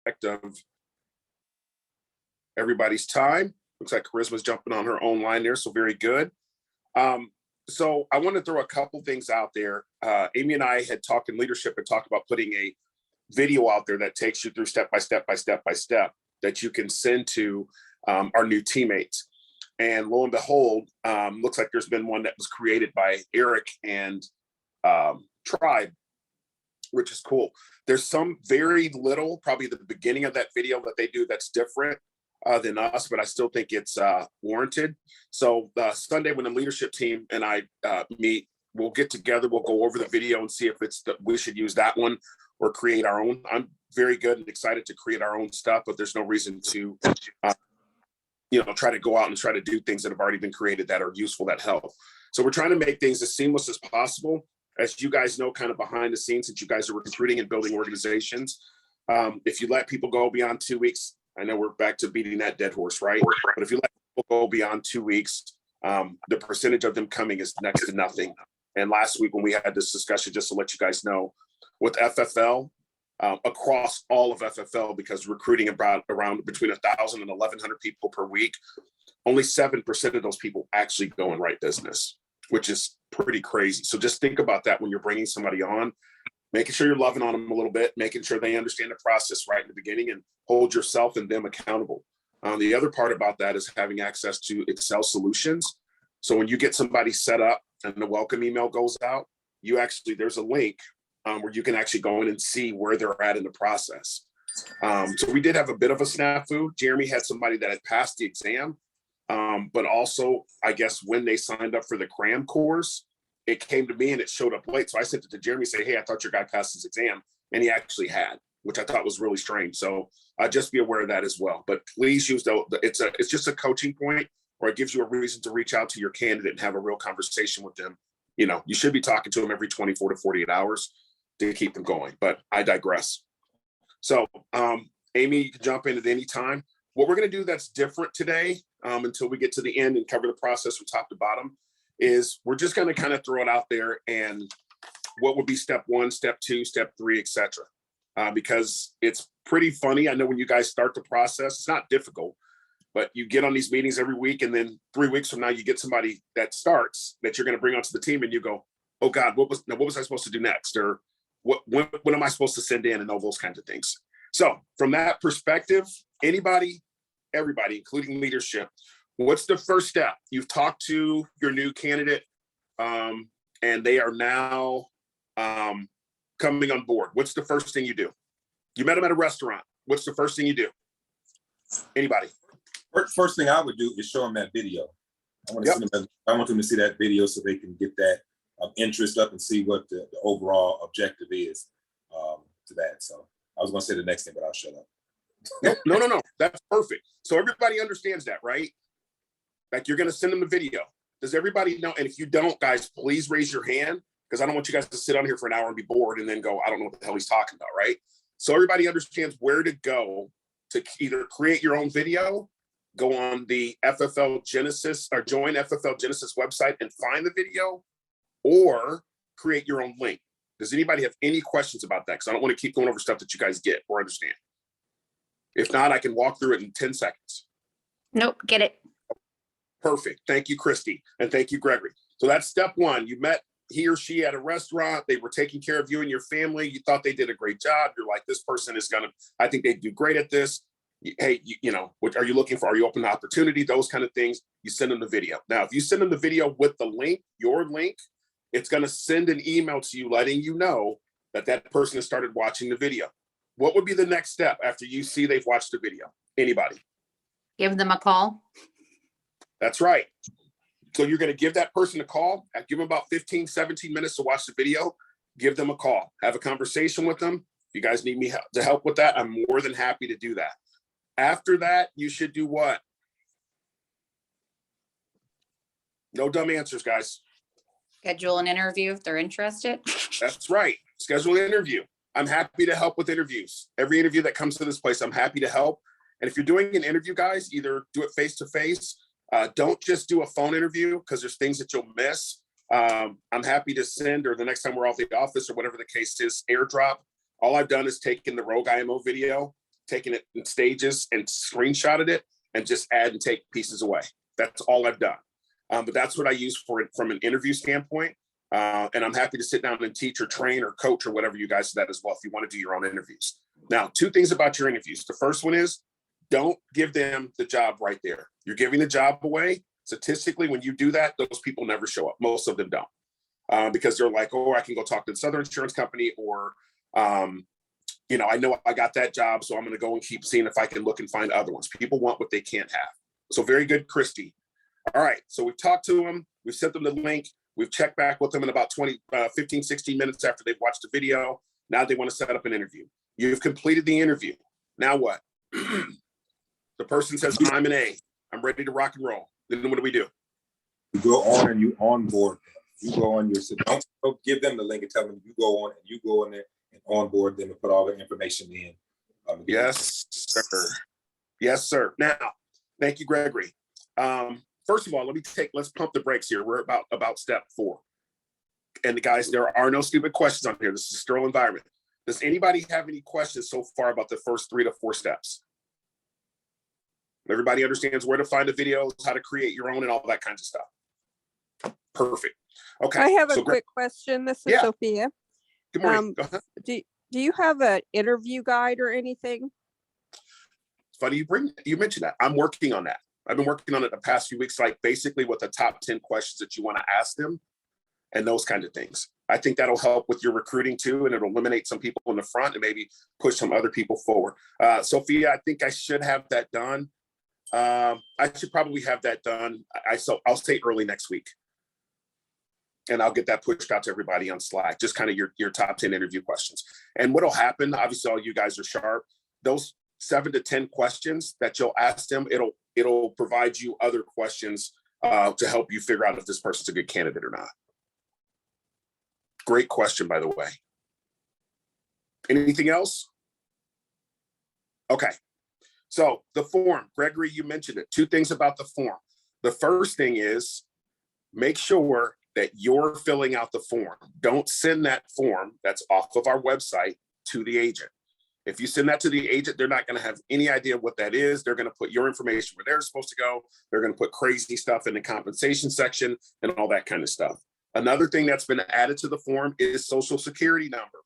of everybody's time. Looks like Charisma's jumping on her own line there, so very good. So I want to throw a couple things out there. Amy and I had talked in leadership and talked about putting a video out there that takes you through step by step that you can send to our new teammates. And lo and behold, looks like there's been one that was created by Eric and Tribe, which is cool. There's some very little, probably the beginning of that video that they do that's different than us, but I still think it's warranted. So Sunday when the leadership team and I meet, we'll get together, we'll go over the video and see if we should use that one or create our own. I'm very good and excited to create our own stuff, but there's no reason to try to go out and try to do things that have already been created that are useful, that help. So we're trying to make things as seamless as possible. As you guys know, kind of behind the scenes, since you guys are recruiting and building organizations, if you let people go beyond 2 weeks, I know we're back to beating that dead horse, right? But if you let people go beyond 2 weeks, the percentage of them coming is next to nothing. And last week when we had this discussion, just to let you guys know, with FFL, across all of FFL, because recruiting around between 1,000 and 1,100 people per week, only 7% of those people actually go and write business, which is pretty crazy. So just think about that when you're bringing somebody on, making sure you're loving on them a little bit, making sure they understand the process right in the beginning and hold yourself and them accountable. The other part about that is having access to Excel solutions. So when you get somebody set up and the welcome email goes out, there's a link where you can actually go in and see where they're at in the process. So we did have a bit of a snafu. Jeremy had somebody that had passed the exam, but also I guess when they signed up for the cram course, it came to me and it showed up late. So I sent it to Jeremy, say, hey, I thought your guy passed his exam, and he actually had, which I thought was really strange. So just be aware of that as well. But please use it's just a coaching point, or it gives you a reason to reach out to your candidate and have a real conversation with them. You should be talking to them every 24 to 48 hours to keep them going, but I digress. So Amy, you can jump in at any time. What we're going to do that's different today, until we get to the end and cover the process from top to bottom, is we're just going to kind of throw it out there and what would be step 1, step 2, step 3, etc. Because it's pretty funny. I know when you guys start the process, it's not difficult, but you get on these meetings every week, and then 3 weeks from now, you get somebody that starts that you're going to bring onto the team, and you go, oh God, what was I supposed to do next? Or when am I supposed to send in, and all those kinds of things. So from that perspective, everybody, including leadership, what's the first step? You've talked to your new candidate, and they are now coming on board. What's the first thing you do? You met them at a restaurant. What's the first thing you do? Anybody? First thing I would do is show them that video. I want them to see that video so they can get that interest up and see what the overall objective is to that. So I was going to say the next thing, but I'll shut up. No. That's perfect. So everybody understands that, right? Like, you're going to send them the video. Does everybody know? And if you don't, guys, please raise your hand, because I don't want you guys to sit on here for an hour and be bored and then go, I don't know what the hell he's talking about, right? So everybody understands where to go to either create your own video, go on the FFL Genesis or join FFL Genesis website and find the video, or create your own link. Does anybody have any questions about that? Because I don't want to keep going over stuff that you guys get or understand. If not, I can walk through it in 10 seconds. Nope, get it. Perfect. Thank you, Christy. And thank you, Gregory. So that's step 1. You met he or she at a restaurant. They were taking care of you and your family. You thought they did a great job. You're like, this person is I think they do great at this. Hey, what are you looking for? Are you open to opportunity? Those kind of things. You send them the video. Now, if you send them the video with the link, your link, it's going to send an email to you letting you know that person has started watching the video. What would be the next step after you see they've watched the video? Anybody? Give them a call. That's right. So you're going to give that person a call, give them about 15, 17 minutes to watch the video, give them a call, have a conversation with them. If you guys need me to help with that, I'm more than happy to do that. After that, you should do what? No dumb answers, guys. Schedule an interview if they're interested. That's right. Schedule an interview. I'm happy to help with interviews. Every interview that comes to this place, I'm happy to help. And if you're doing an interview, guys, either do it face-to-face. Don't just do a phone interview, because there's things that you'll miss. I'm happy to send, or the next time we're off the office or whatever the case is, airdrop. All I've done is taken the Rogue IMO video taken it in stages and screenshotted it and just add and take pieces away. That's all I've done. But that's what I use for it from an interview standpoint. And I'm happy to sit down and teach or train or coach or whatever you guys do that as well if you want to do your own interviews. Now, 2 things about your interviews. The first one is don't give them the job right there. You're giving the job away. Statistically, when you do that, those people never show up. Most of them don't because they're like, oh, I can go talk to this other insurance company or, I know I got that job, so I'm going to go and keep seeing if I can look and find other ones. People want what they can't have. So very good, Christy. All right. So we've talked to them. We've sent them the link. We've checked back with them in about 15, 16 minutes after they've watched the video. Now they want to set up an interview. You've completed the interview. Now what? The person says, I'm an A. I'm ready to rock and roll. Then what do we do? You go on and you onboard them. You go on your, don't give them the link and tell them you go on and you go in there and onboard them and put all the information in. Yes, sir. Yes, sir. Now, thank you, Gregory. First of all, let's pump the brakes here. We're about step 4. And the guys, there are no stupid questions on here. This is a sterile environment. Does anybody have any questions so far about the first 3 to 4 steps? Everybody understands where to find the videos, how to create your own and all that kinds of stuff. Perfect. Okay. I have a quick question. This is Sophia. Good morning. Go ahead. Do you have an interview guide or anything? It's funny you mentioned that. I'm working on that. I've been working on it the past few weeks, like basically what the top 10 questions that you want to ask them and those kinds of things. I think that'll help with your recruiting too, and it'll eliminate some people in the front and maybe push some other people forward. Sophia, I think I should have that done. I should probably have that done. I'll say early next week. And I'll get that pushed out to everybody on Slack, just kind of your top 10 interview questions. And what'll happen, obviously all you guys are sharp, those 7 to 10 questions that you'll ask them, it'll provide you other questions to help you figure out if this person's a good candidate or not. Great question, by the way. Anything else? Okay. So the form, Gregory, you mentioned it. 2 things about the form. The first thing is make sure that you're filling out the form. Don't send that form that's off of our website to the agent. If you send that to the agent, they're not going to have any idea what that is. They're going to put your information where they're supposed to go. They're going to put crazy stuff in the compensation section and all that kind of stuff. Another thing that's been added to the form is social security number.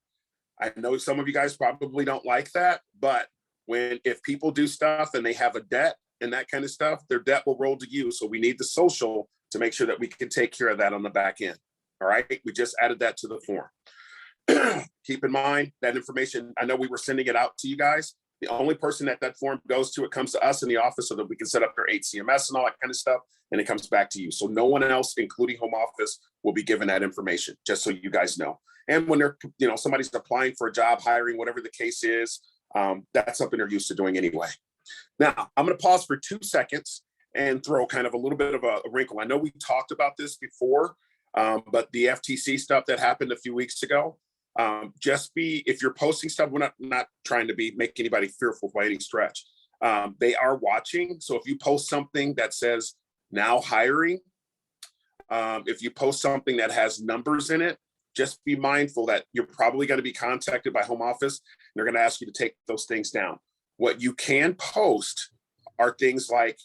I know some of you guys probably don't like that, but if people do stuff and they have a debt and that kind of stuff, their debt will roll to you. So we need the social to make sure that we can take care of that on the back end. All right. We just added that to the form. Keep in mind that information, I know we were sending it out to you guys. The only person that form goes to, it comes to us in the office so that we can set up their HCMS and all that kind of stuff. And it comes back to you. So no one else, including home office, will be given that information, just so you guys know. And when they're, somebody's applying for a job, hiring, whatever the case is, that's something they're used to doing anyway. Now, I'm going to pause for 2 seconds and throw kind of a little bit of a wrinkle. I know we talked about this before, but the FTC stuff that happened a few weeks ago, if you're posting stuff, we're not trying to make anybody fearful by any stretch. They are watching. So if you post something that says now hiring, if you post something that has numbers in it, just be mindful that you're probably going to be contacted by home office. And they're going to ask you to take those things down. What you can post are things like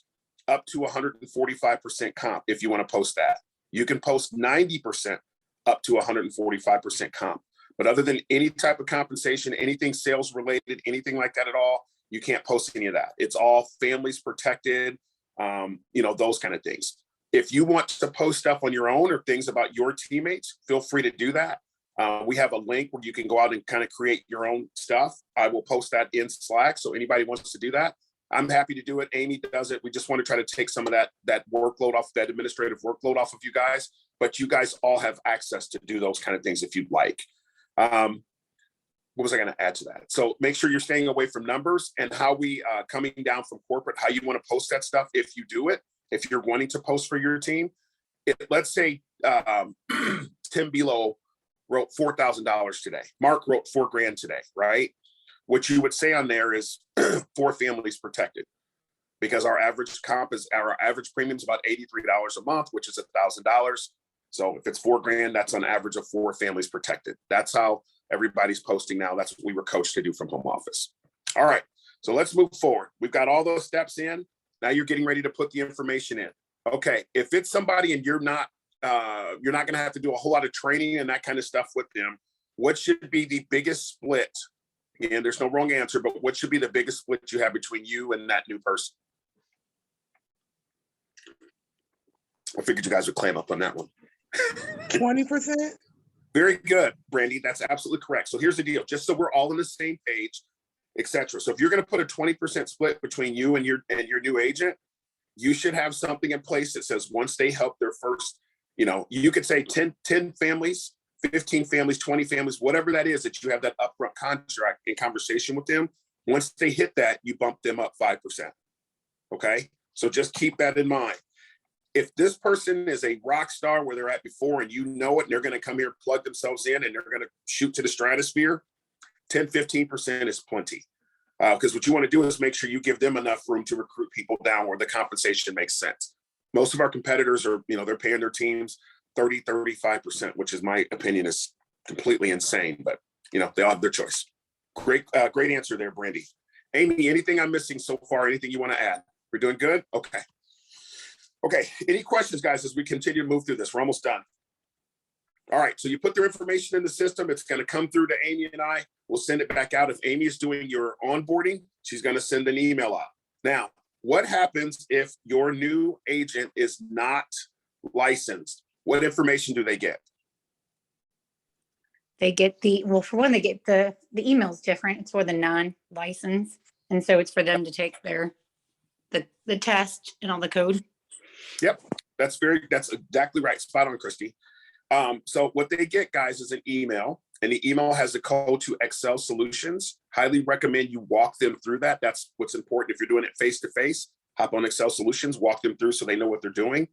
up to 145% comp. If you want to post that, you can post 90% up to 145% comp. But other than any type of compensation, anything sales related, anything like that at all, you can't post any of that. It's all families protected, those kind of things. If you want to post stuff on your own or things about your teammates, feel free to do that. We have a link where you can go out and kind of create your own stuff. I will post that in Slack. So anybody wants to do that, I'm happy to do it. Amy does it. We just want to try to take some of that workload off, that administrative workload off of you guys, but you guys all have access to do those kind of things if you'd like. What was I going to add to that? So make sure you're staying away from numbers and how we coming down from corporate, how you want to post that stuff. If you do it, if you're wanting to post for your team, let's say Tim Belo wrote $4,000 today. Mark wrote $4,000 today, right? What you would say on there is 4 families protected, because our average premium is about $83 a month, which is $1,000. So if it's $4,000, that's an average of 4 families protected. That's how everybody's posting now. That's what we were coached to do from home office. All right. So let's move forward. We've got all those steps in. Now you're getting ready to put the information in. Okay, if it's somebody and you're not going to have to do a whole lot of training and that kind of stuff with them, what should be the biggest split? Again, there's no wrong answer, but what should be the biggest split you have between you and that new person? I figured you guys would clam up on that one. 20%? Very good, Brandy. That's absolutely correct. So here's the deal, just so we're all on the same page, etc. So if you're going to put a 20% split between you and your new agent, you should have something in place that says once they help their first, you could say 10 families, 15 families, 20 families, whatever that is, that you have that upfront contract in conversation with them. Once they hit that, you bump them up 5%. Okay. So just keep that in mind. If this person is a rock star where they're at before and you know it, and they're going to come here, plug themselves in, and they're going to shoot to the stratosphere, 10, 15% is plenty. Because what you want to do is make sure you give them enough room to recruit people down where the compensation makes sense. Most of our competitors are, they're paying their teams 30, 35%, which is my opinion is completely insane, but they all have their choice. Great answer there, Brandy. Amy, anything I'm missing so far? Anything you want to add? We're doing good? Okay. Okay, any questions, guys, as we continue to move through this? We're almost done. All right, so you put their information in the system. It's going to come through to Amy and I. We'll send it back out. If Amy is doing your onboarding, she's going to send an email out. Now, what happens if your new agent is not licensed? What information do they get? They get for one, they get the email's different. It's for the non-licensed. And so it's for them to take the test and all the code. Yep, that's exactly right. Spot on, Christy. So what they get, guys, is an email, and the email has the code to Excel Solutions. Highly recommend you walk them through that. That's what's important. If you're doing it face-to-face, hop on Excel Solutions, walk them through so they know what they're doing.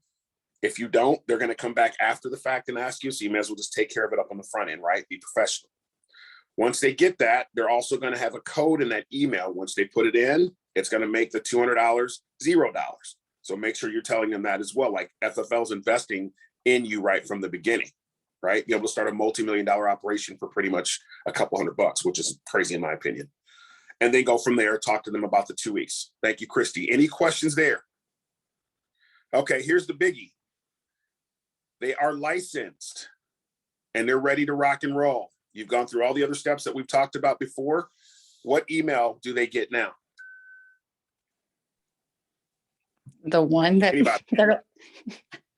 If you don't, they're going to come back after the fact and ask you, so you may as well just take care of it up on the front end, right? Be professional. Once they get that, they're also going to have a code in that email. Once they put it in, it's going to make the $200 $0. So make sure you're telling them that as well. Like FFL's investing in you right from the beginning, right? Be able to start a multi-million-dollar operation for pretty much a couple $100, which is crazy in my opinion. And then go from there, talk to them about the 2 weeks. Thank you, Christy. Any questions there? Okay, here's the biggie. They are licensed and they're ready to rock and roll. You've gone through all the other steps that we've talked about before. What email do they get now? The one that Anybody?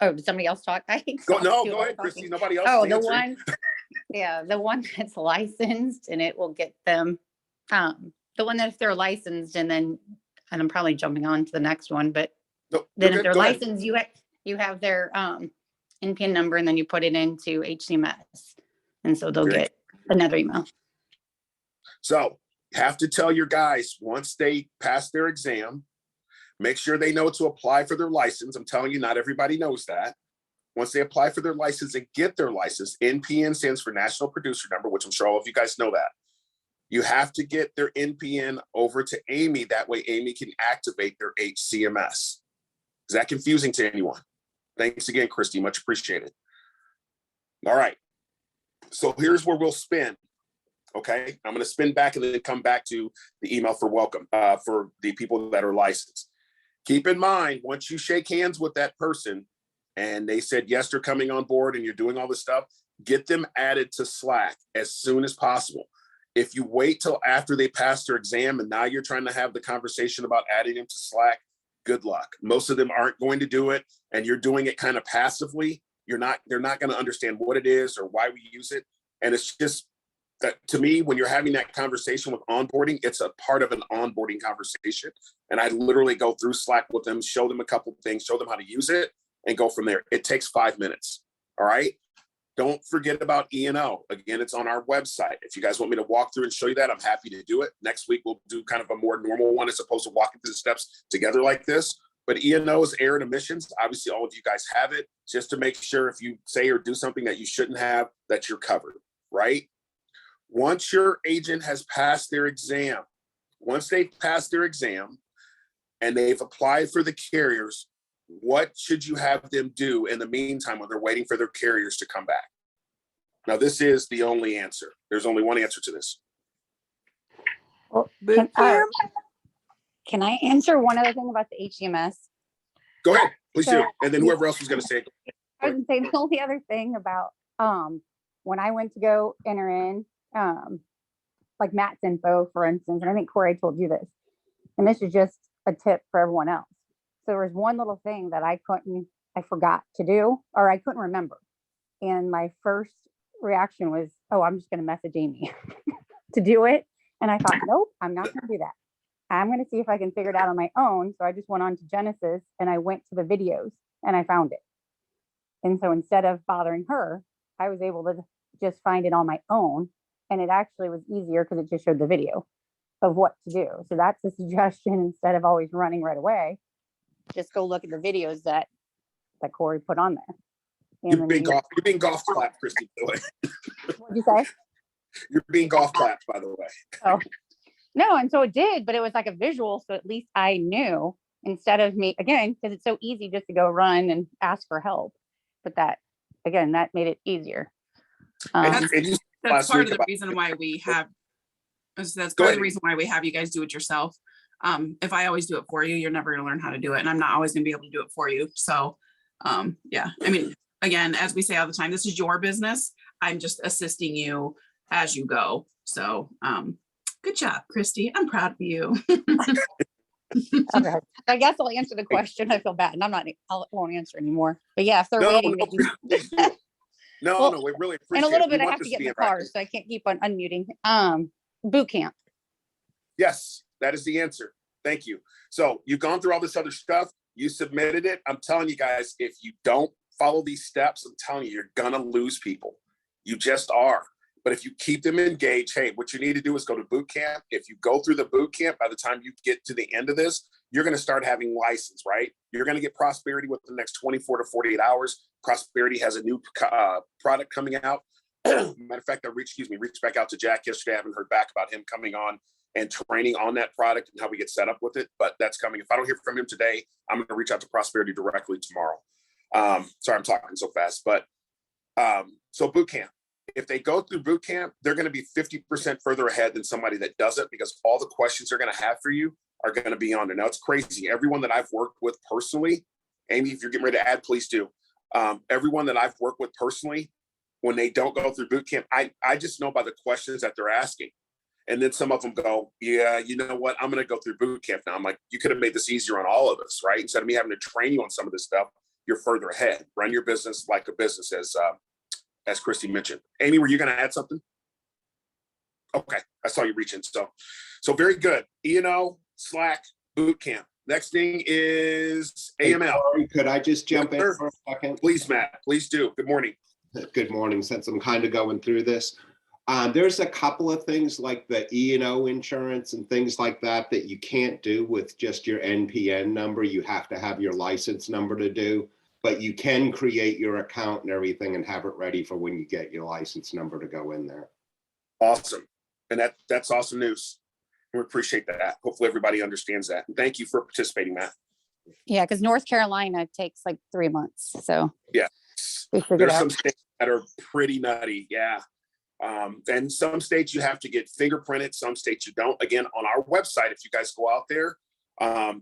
oh, did somebody else talk? Go ahead, Christy. Nobody else. Oh, is answering. the one that's licensed, and it will get them the one that if they're licensed, and I'm probably jumping on to the next one, but No, then you're if good. they're Go ahead. licensed, you have their NPN number, and then you put it into HCMS, and so they'll get another email. So you have to tell your guys once they pass their exam, make sure they know to apply for their license. I'm telling you, not everybody knows that. Once they apply for their license and get their license, NPN stands for National Producer Number, which I'm sure all of you guys know that. You have to get their NPN over to Amy. That way Amy can activate their HCMS. Is that confusing to anyone? Thanks again, Christy. Much appreciated. All right. So here's where we'll spin. Okay. I'm going to spin back and then come back to the email for welcome for the people that are licensed. Keep in mind, once you shake hands with that person and they said, yes, they're coming on board and you're doing all this stuff, get them added to Slack as soon as possible. If you wait till after they pass their exam and now you're trying to have the conversation about adding them to Slack, good luck. Most of them aren't going to do it, and you're doing it kind of passively. They're not going to understand what it is or why we use it. And it's just that, to me, when you're having that conversation with onboarding, it's a part of an onboarding conversation. And I literally go through Slack with them, show them a couple of things, show them how to use it, and go from there. It takes 5 minutes. All right. Don't forget about E&O. Again, it's on our website. If you guys want me to walk through and show you that, I'm happy to do it. Next week, we'll do kind of a more normal one as opposed to walking through the steps together like this. But E&O is error and omissions. Obviously, all of you guys have it, just to make sure if you say or do something that you shouldn't have, that you're covered, right? Once your agent has passed their exam, once they've passed their exam and they've applied for the carriers, what should you have them do in the meantime when they're waiting for their carriers to come back? Now, this is the only answer. There's only one answer to this. Boot camp. Can I answer one other thing about the HCMS? Go ahead, please do. So- And then whoever else was going to say, I was gonna say the only other thing about, when I went to go enter in, like Matt's info, for instance, and I think Corey told you this, and this is just a tip for everyone else. So there was one little thing that I forgot to do, or I couldn't remember. And my first reaction was, oh, I'm just gonna message Amy to do it. And I thought, nope, I'm not gonna do that. I'm gonna see if I can figure it out on my own. So I just went on to Genesis and I went to the videos and I found it. And so instead of bothering her, I was able to just find it on my own. And it actually was easier because it just showed the video of what to do. So that's a suggestion. Instead of always running right away, just go look at the videos that Corey put on there. And you're then being golf clapped, Christy, by the way. what'd you say? You're being golf clapped, by the way. Oh, no. And so it did, but it was like a visual. So at least I knew, instead of me, again, because it's so easy just to go run and ask for help. But that, again, that made it easier. And you That's last part week of the about- reason why we have, that's Go part of ahead. the reason why we have you guys do it yourself. If I always do it for you, you're never gonna learn how to do it, and I'm not always gonna be able to do it for you. So, yeah, I mean, again, as we say all the time, this is your business. I'm just assisting you as you go. So, good job, Christy. I'm proud of you. Okay. I guess I'll answer the question. I feel bad, and I won't answer anymore. But yeah, if they're No, waiting, no, they can please do. No, Well, no, we really in appreciate a little it. We bit, I want have to this get in be the car, interactive. so I can't keep on unmuting. Boot camp. Yes, that is the answer. Thank you. So you've gone through all this other stuff. You submitted it. I'm telling you guys, if you don't follow these steps, I'm telling you, you're gonna lose people. You just are. But if you keep them engaged, hey, what you need to do is go to boot camp. If you go through the boot camp, by the time you get to the end of this, you're going to start having license, right? You're going to get Prosperity within the next 24 to 48 hours. Prosperity has a new product coming out. Matter of fact, I reached back out to Jack yesterday. I haven't heard back about him coming on and training on that product and how we get set up with it, but that's coming. If I don't hear from him today, I'm going to reach out to Prosperity directly tomorrow. Sorry, I'm talking so fast, but so boot camp. If they go through boot camp, they're going to be 50% further ahead than somebody that doesn't, because all the questions they're going to have for you are going to be on there. Now, it's crazy. Everyone that I've worked with personally, Amy, if you're getting ready to add, please do. Everyone that I've worked with personally, when they don't go through boot camp, I just know by the questions that they're asking. And then some of them go, yeah, you know what? I'm going to go through boot camp now. I'm like, you could have made this easier on all of us, right? Instead of me having to train you on some of this stuff, you're further ahead. Run your business like a business, as Christy mentioned. Amy, were you going to add something? Okay, I saw you reaching. So very good. E&O, Slack, boot camp. Next thing is Hey, AML. Corey, could I just jump in Sure. for a second? Please, Matt, please do. Good morning. Good morning, since I'm kind of going through this. There's a couple of things like the E&O insurance and things like that that you can't do with just your NPN number. You have to have your license number to do, but you can create your account and everything and have it ready for when you get your license number to go in there. Awesome. And that's awesome news. We appreciate that. Hopefully everybody understands that. And thank you for participating, Matt. Yeah, because North Carolina takes like 3 months. So Yeah. we figured There's out. some states that are pretty nutty. Yeah. And some states you have to get fingerprinted. Some states you don't. Again, on our website, if you guys go out there,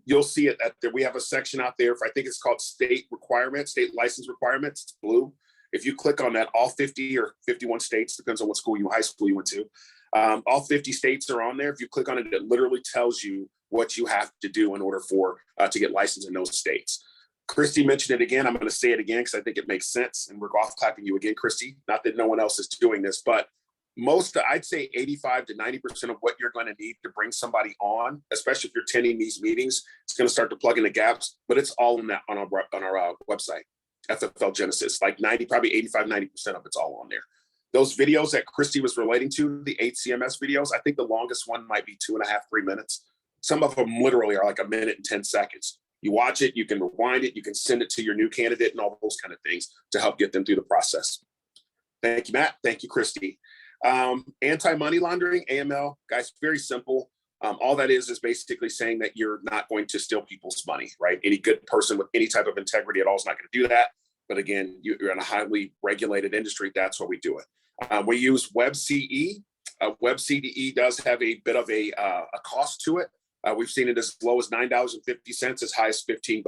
you'll see it that we have a section out there for, I think it's called state requirements, state license requirements. It's blue. If you click on that, all 50 or 51 states, depends on what high school you went to. All 50 states are on there. If you click on it, it literally tells you what you have to do in order for to get licensed in those states. Christy mentioned it again. I'm going to say it again because I think it makes sense. And we're golf clapping you again, Christy. Not that no one else is doing this, but I'd say 85 to 90% of what you're going to need to bring somebody on, especially if you're attending these meetings, it's going to start to plug in the gaps, but it's all in that on our website, FFL Genesis, like 90% of it's all on there. Those videos that Christy was relating to, the 8 CMS videos, I think the longest one might be 2.5, 3 minutes. Some of them literally are like 1 minute and 10 seconds. You watch it, you can rewind it, you can send it to your new candidate and all those kind of things to help get them through the process. Thank you, Matt. Thank you, Christy. Anti-money laundering, AML, guys, very simple. All that is basically saying that you're not going to steal people's money, right? Any good person with any type of integrity at all is not going to do that. But again, you're in a highly regulated industry. That's why we do it. We use WebCE. WebCE does have a bit of a cost to it. We've seen it as low as $9.50, as high as $15.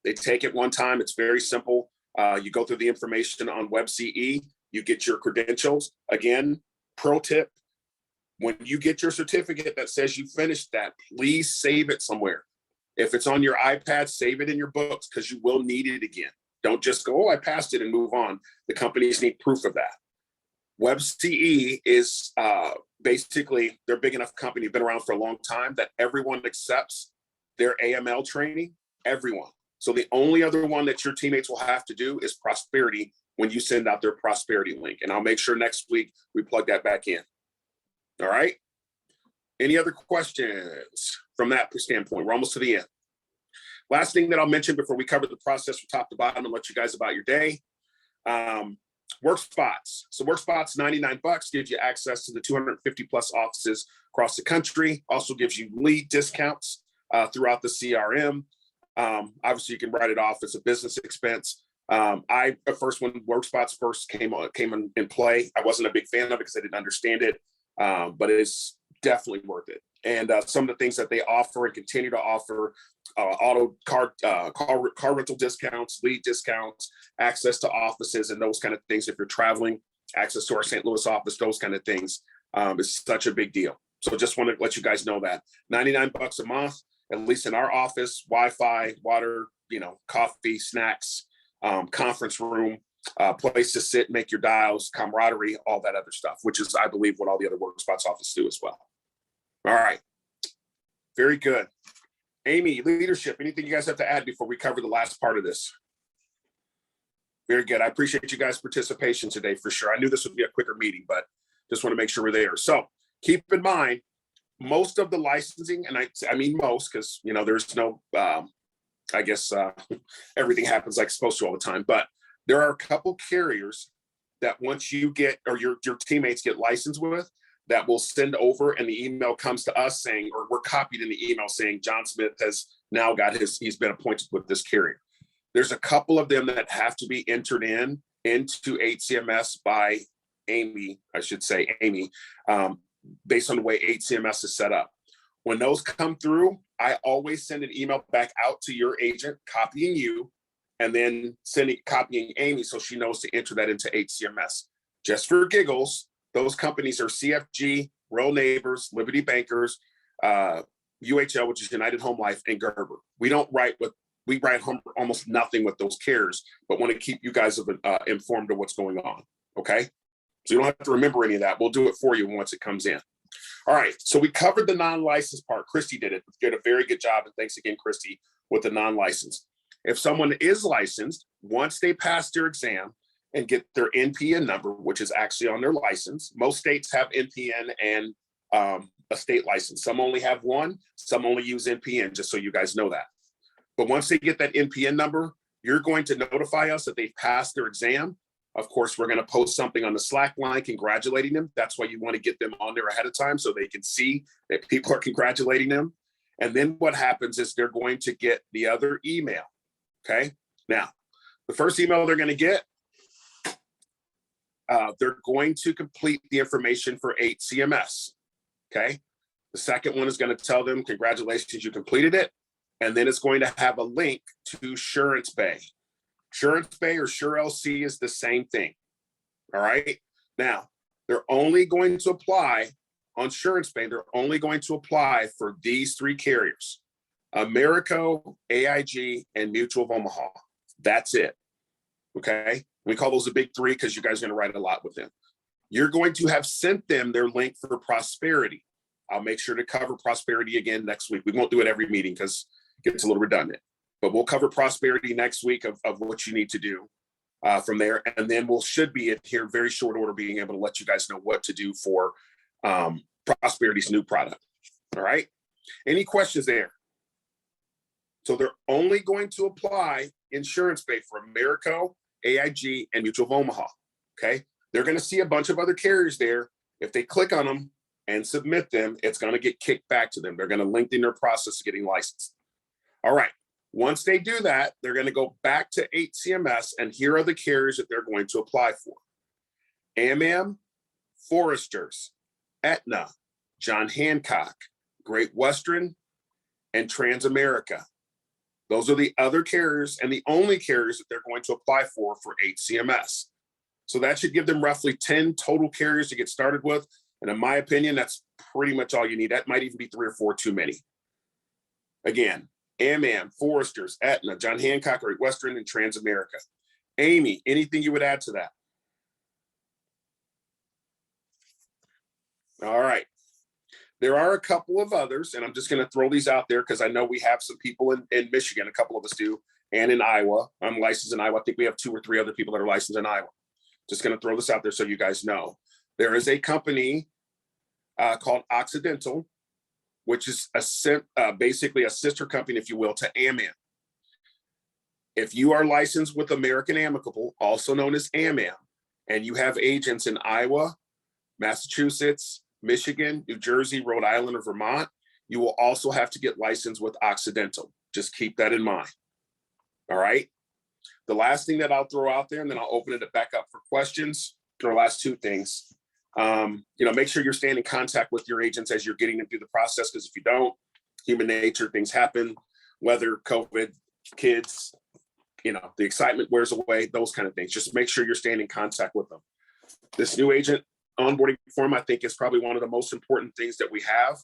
They take it one time. It's very simple. You go through the information on WebCE, you get your credentials. Again, pro tip, when you get your certificate that says you finished that, please save it somewhere. If it's on your iPad, save it in your books because you will need it again. Don't just go, oh, I passed it and move on. The companies need proof of that. WebCE is basically, they're a big enough company, been around for a long time, that everyone accepts their AML training, everyone. So the only other one that your teammates will have to do is Prosperity when you send out their Prosperity link. And I'll make sure next week we plug that back in. All right. Any other questions from that standpoint? We're almost to the end. Last thing that I'll mention before we cover the process from top to bottom and let you guys about your day. WorkSpots. So WorkSpots, $99, gives you access to the 250 plus offices across the country. Also gives you lead discounts throughout the CRM. Obviously, you can write it off as a business expense. At first, when WorkSpots first came in play, I wasn't a big fan of it because I didn't understand it, but it's definitely worth it. And some of the things that they offer and continue to offer, auto car rental discounts, lead discounts, access to offices and those kind of things. If you're traveling, access to our St. Louis office, those kind of things is such a big deal. So just want to let you guys know that $99 a month, at least in our office, Wi-Fi, water, coffee, snacks, conference room, place to sit, make your dials, camaraderie, all that other stuff, which is, I believe, what all the other WorkSpots offices do as well. All right. Very good. Amy, leadership, anything you guys have to add before we cover the last part of this? Very good. I appreciate you guys' participation today for sure. I knew this would be a quicker meeting, but just want to make sure we're there. So keep in mind, most of the licensing, and I mean most, because there's no, everything happens like it's supposed to all the time, but there are a couple carriers that once you get, or your teammates get licensed with, that will send over, and the email comes to us saying, or we're copied in the email saying John Smith has now got he's been appointed with this carrier. There's a couple of them that have to be entered into HCMS by Amy, based on the way HCMS is set up. When those come through, I always send an email back out to your agent, copying you, and then copying Amy so she knows to enter that into HCMS. Just for giggles, those companies are CFG, Rural Neighbors, Liberty Bankers, UHL, which is United Home Life, and Gerber. We write almost nothing with those carriers, but want to keep you guys informed of what's going on. Okay, so you don't have to remember any of that. We'll do it for you once it comes in. All right, so we covered the non-licensed part. Christy did a very good job, and thanks again, Christy, with the non-licensed. If someone is licensed, once they pass their exam and get their NPN number, which is actually on their license. Most states have NPN and a state license. Some only have one, some only use NPN, just so you guys know that. But once they get that NPN number, you're going to notify us that they've passed their exam. Of course, we're going to post something on the Slack line congratulating them. That's why you want to get them on there ahead of time so they can see that people are congratulating them. And then what happens is they're going to get the other email. Okay. Now, the first email they're going to get, they're going to complete the information for HCMS. Okay. The second one is going to tell them, congratulations, you completed it. And then it's going to have a link to Surance Bay. Surance Bay or SureLC is the same thing. All right. Now, they're only going to apply on Surance Bay. They're only going to apply for these three carriers: Americo, AIG, and Mutual of Omaha. That's it. Okay. We call those the big three because you guys are going to write a lot with them. You're going to have sent them their link for Prosperity. I'll make sure to cover Prosperity again next week. We won't do it every meeting because it gets a little redundant, but we'll cover Prosperity next week of what you need to do from there. And then should be in here very short order being able to let you guys know what to do for Prosperity's new product. All right. Any questions there? So they're only going to apply Insurance Bay for Americo, AIG, and Mutual of Omaha. Okay. They're going to see a bunch of other carriers there. If they click on them and submit them, it's going to get kicked back to them. They're going to lengthen their process of getting licensed. All right. Once they do that, they're going to go back to HCMS, and here are the carriers that they're going to apply for: AMM, Foresters, Aetna, John Hancock, Great Western, and Transamerica. Those are the other carriers and the only carriers that they're going to apply for HCMS. So that should give them roughly 10 total carriers to get started with. And in my opinion, that's pretty much all you need. That might even be 3 or 4 too many. Again, AmAm, Foresters, Aetna, John Hancock, Great Western, and Transamerica. Amy, anything you would add to that? All right. There are a couple of others, and I'm just going to throw these out there because I know we have some people in Michigan, a couple of us do, and in Iowa. I'm licensed in Iowa. I think we have 2 or 3 other people that are licensed in Iowa. Just going to throw this out there so you guys know. There is a company called Occidental, which is basically a sister company, if you will, to AmAm. If you are licensed with American Amicable, also known as AmAm, and you have agents in Iowa, Massachusetts, Michigan, New Jersey, Rhode Island, or Vermont, you will also have to get licensed with Occidental. Just keep that in mind. All right. The last thing that I'll throw out there, and then I'll open it back up for questions, or last 2 things. Make sure you're staying in contact with your agents as you're getting them through the process, because if you don't, human nature, things happen, weather, COVID, kids, the excitement wears away, those kind of things. Just make sure you're staying in contact with them. This new agent onboarding form, I think, is probably one of the most important things that we have.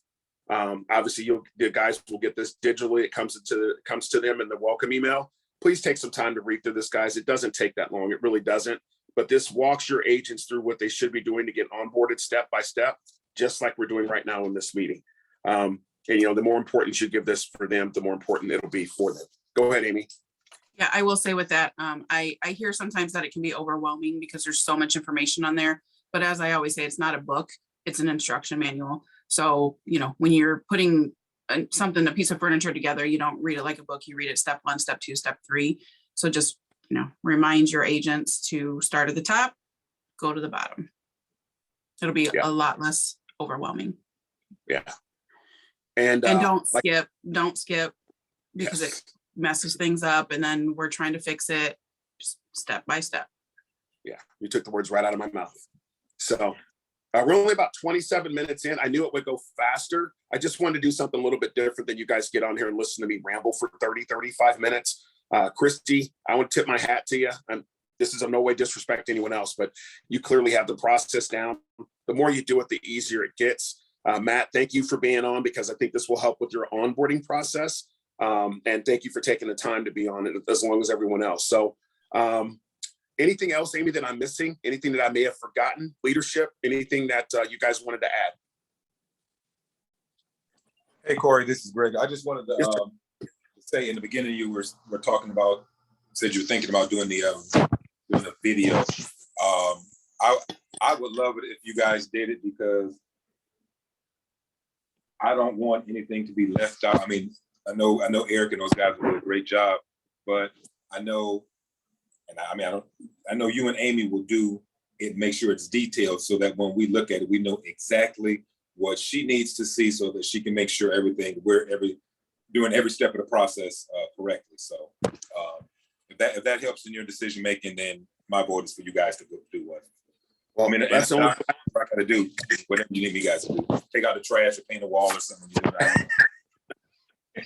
Obviously, the guys will get this digitally. It comes to them in the welcome email. Please take some time to read through this, guys. It doesn't take that long. It really doesn't. But this walks your agents through what they should be doing to get onboarded step by step, just like we're doing right now in this meeting. And the more importance you give this for them, the more important it'll be for them. Go ahead, Amy. Yeah, I will say with that, I hear sometimes that it can be overwhelming because there's so much information on there. But as I always say, it's not a book, it's an instruction manual. So, when you're putting a piece of furniture together, you don't read it like a book, you read it step 1, step 2, step 3. So just, remind your agents to start at the top, go to the bottom. It'll be a lot less overwhelming. Yeah. And don't skip because it messes things up and then we're trying to fix it just step by step. Yeah, you took the words right out of my mouth. So we're only about 27 minutes in. I knew it would go faster. I just wanted to do something a little bit different than you guys get on here and listen to me ramble for 30, 35 minutes. Christy, I want to tip my hat to you. This is in no way disrespect to anyone else, but you clearly have the process down. The more you do it, the easier it gets. Matt, thank you for being on, because I think this will help with your onboarding process. And thank you for taking the time to be on it as long as everyone else. So anything else, Amy, that I'm missing? Anything that I may have forgotten? Leadership? Anything that you guys wanted to add? Hey, Corey, this is Greg. I just wanted to say in the beginning, you were talking about, said you were thinking about doing the video. I would love it if you guys did it, because I don't want anything to be left out. I mean, I know Eric and those guys will do a great job, but I know you and Amy will do it, make sure it's detailed so that when we look at it, we know exactly what she needs to see so that she can make sure we're doing every step of the process correctly. So if that helps in your decision making, then my vote is for you guys to go do what. Well, I mean, that's all I gotta do. Whatever you need me guys to do, take out the trash or paint a wall or something.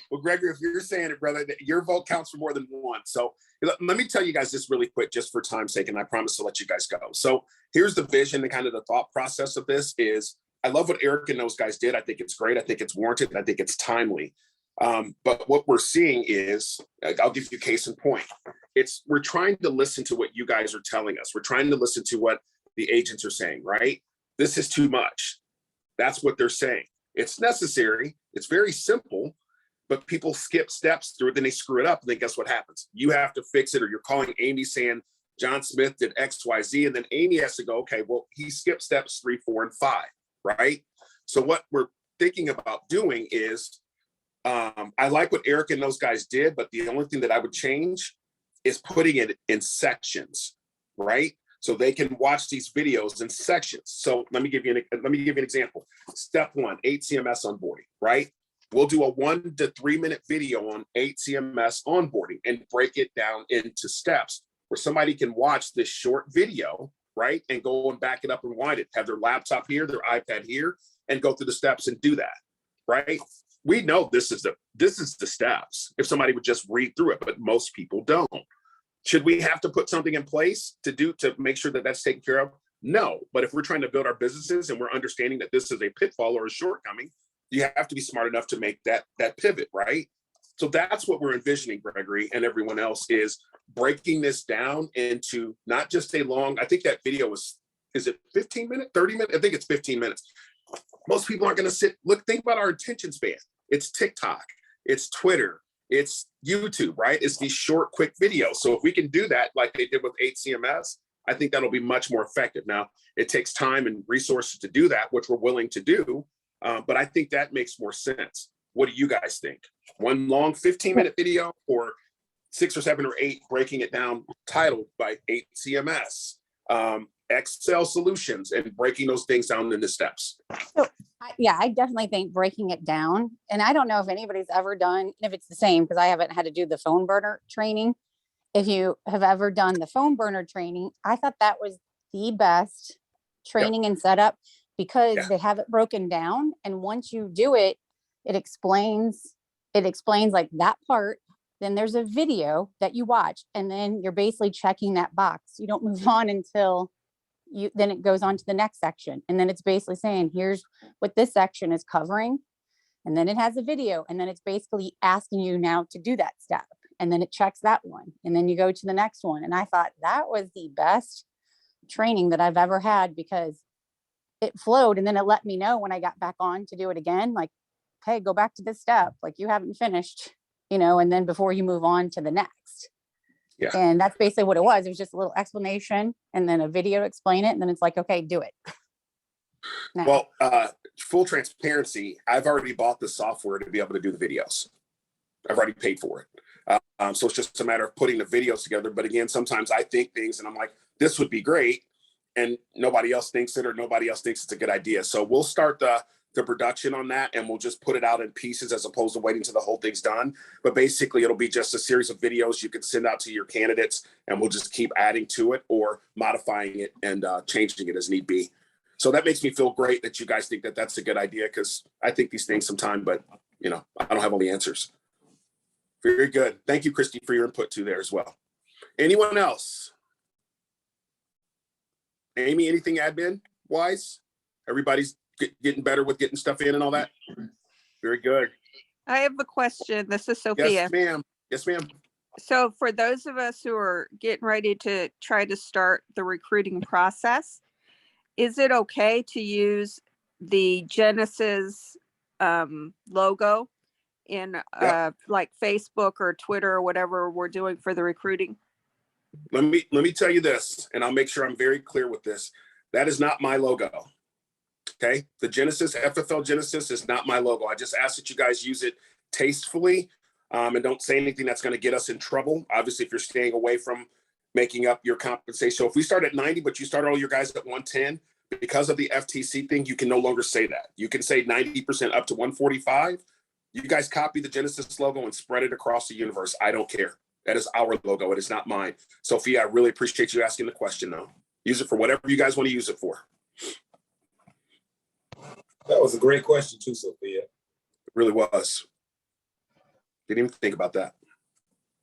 Well, Gregory, if you're saying it, brother, your vote counts for more than one. So let me tell you guys this really quick, just for time's sake, and I promise to let you guys go. So here's the vision and kind of the thought process of this is, I love what Eric and those guys did. I think it's great. I think it's warranted. I think it's timely. But what we're seeing is, I'll give you a case in point. We're trying to listen to what you guys are telling us. We're trying to listen to what the agents are saying, right? This is too much. That's what they're saying. It's necessary. It's very simple, but people skip steps through it, then they screw it up, and then guess what happens? You have to fix it, or you're calling Amy saying, John Smith did X, Y, Z, and then Amy has to go, okay, well, he skipped steps 3, 4, and 5, right? So what we're thinking about doing is, I like what Eric and those guys did, but the only thing that I would change is putting it in sections, right? So they can watch these videos in sections. So let me give you an example. Step 1, HCMS onboarding, right? We'll do a 1 to 3 minute video on HCMS onboarding and break it down into steps where somebody can watch this short video, right? And go and back it up and wind it, have their laptop here, their iPad here, and go through the steps and do that, right? we know this is the steps if somebody would just read through it, but most people don't. Should we have to put something in place to make sure that that's taken care of? No, but if we're trying to build our businesses and we're understanding that this is a pitfall or a shortcoming, you have to be smart enough to make that pivot, right? So that's what we're envisioning, Gregory and everyone else, is breaking this down into not just a long, I think that video is it 15 minutes, 30 minutes? I think it's 15 minutes. Most people aren't going to think about our attention span. It's TikTok, it's Twitter, it's YouTube, right? It's these short, quick videos. So if we can do that like they did with 8CMS, I think that'll be much more effective. Now, it takes time and resources to do that, which we're willing to do. But I think that makes more sense. What do you guys think? One long 15-minute video, or 6 or 7 or 8 breaking it down, titled by 8CMS, Excel solutions, and breaking those things down into steps? So, I definitely think breaking it down, and I don't know if anybody's ever done, if it's the same, because I haven't had to do the phone burner training. If you have ever done the phone burner training, I thought that was the best training and setup, because they have it broken down. And once you do it, it explains like that part. Then there's a video that you watch, and then you're basically checking that box. You don't move on until then it goes on to the next section. And then it's basically saying, here's what this section is covering. And then it has a video, and then it's basically asking you now to do that step. And then it checks that one, and then you go to the next one. And I thought that was the best training that I've ever had, because it flowed. And then it let me know when I got back on to do it again, like, hey, go back to this step. Like, you haven't finished, and then before you move on to the next. Yeah. And that's basically what it was. It was just a little explanation and then a video to explain it. And then it's like, okay, do it. Now. Well, full transparency, I've already bought the software to be able to do the videos. I've already paid for it. So it's just a matter of putting the videos together. But again, sometimes I think things and I'm like, this would be great, and nobody else thinks it, or nobody else thinks it's a good idea. So we'll start the production on that, and we'll just put it out in pieces as opposed to waiting till the whole thing's done. But basically, it'll be just a series of videos you can send out to your candidates, and we'll just keep adding to it or modifying it and changing it as need be. So that makes me feel great that you guys think that that's a good idea, because I think these things sometimes, but I don't have all the answers. Very good. Thank you, Christy, for your input too there as well. Anyone else? Amy, anything admin wise? Everybody's getting better with getting stuff in and all that? Very good. I have a question. This is Sophia. Yes, ma'am. Yes, ma'am. So for those of us who are getting ready to try to start the recruiting process, is it okay to use the Genesis logo in like Facebook or Twitter or whatever we're doing for the recruiting? Let me tell you this, and I'll make sure I'm very clear with this. That is not my logo. Okay, the Genesis, FFL Genesis, is not my logo. I just ask that you guys use it tastefully, and don't say anything that's going to get us in trouble. Obviously, if you're staying away from making up your compensation. So if we start at 90, but you start all your guys at 110, because of the FTC thing, you can no longer say that. You can say 90% up to 145. You guys copy the Genesis logo and spread it across the universe. I don't care. That is our logo. It is not mine. Sophia, I really appreciate you asking the question, though. Use it for whatever you guys want to use it for. That was a great question too, Sophia. It really was. Didn't even think about that.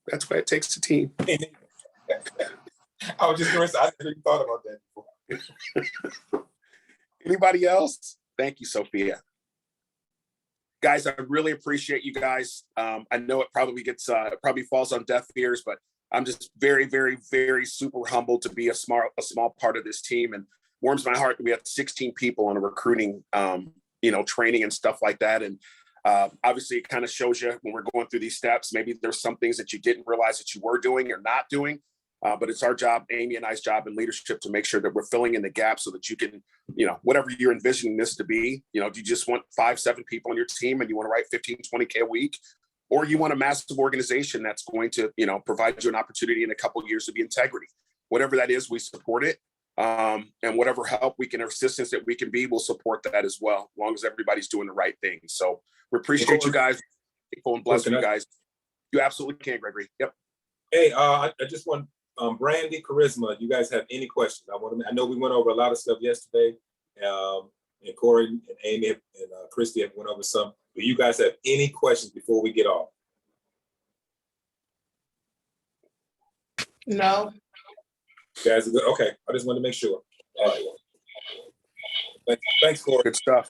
That's why it takes a team. I was just going to say, I never even thought about that before. Anybody else? Thank you, Sophia. Guys, I really appreciate you guys. I know it probably probably falls on deaf ears, but I'm just very, very, very super humbled to be a small part of this team, and warms my heart that we have 16 people on a recruiting, training and stuff like that. And obviously, it kind of shows you when we're going through these steps, maybe there's some things that you didn't realize that you were doing or not doing. But it's our job, Amy and I's job in leadership, to make sure that we're filling in the gaps so that you can, whatever you're envisioning this to be, do you just want 5-7 people on your team and you want to write 15, 20K a week, or you want a massive organization that's going to, provide you an opportunity in a couple of years to be integrity. Whatever that is, we support it. And whatever help we can, or assistance that we can be, we'll support that as well, as long as everybody's doing the right thing. So we appreciate you guys. And bless you guys. You absolutely can, Gregory. Yep. Hey, I just want Brandy, Charisma, you guys have any questions? I know we went over a lot of stuff yesterday, and Corey and Amy and Christy have went over some. Do you guys have any questions before we get off? No. You guys are good? Okay, I just wanted to make sure. All right. Thanks, Corey. Good stuff.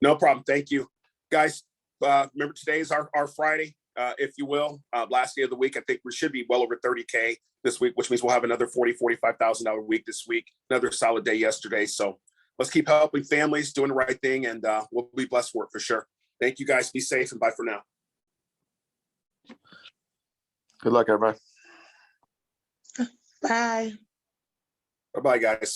No problem. Thank you. Guys, remember today is our Friday, if you will. Last day of the week. I think we should be well over 30K this week, which means we'll have another $45,000 week this week. Another solid day yesterday. So let's keep helping families, doing the right thing, and we'll be blessed for it for sure. Thank you guys. Be safe and bye for now. Good luck, everybody. Bye. Bye-bye, guys.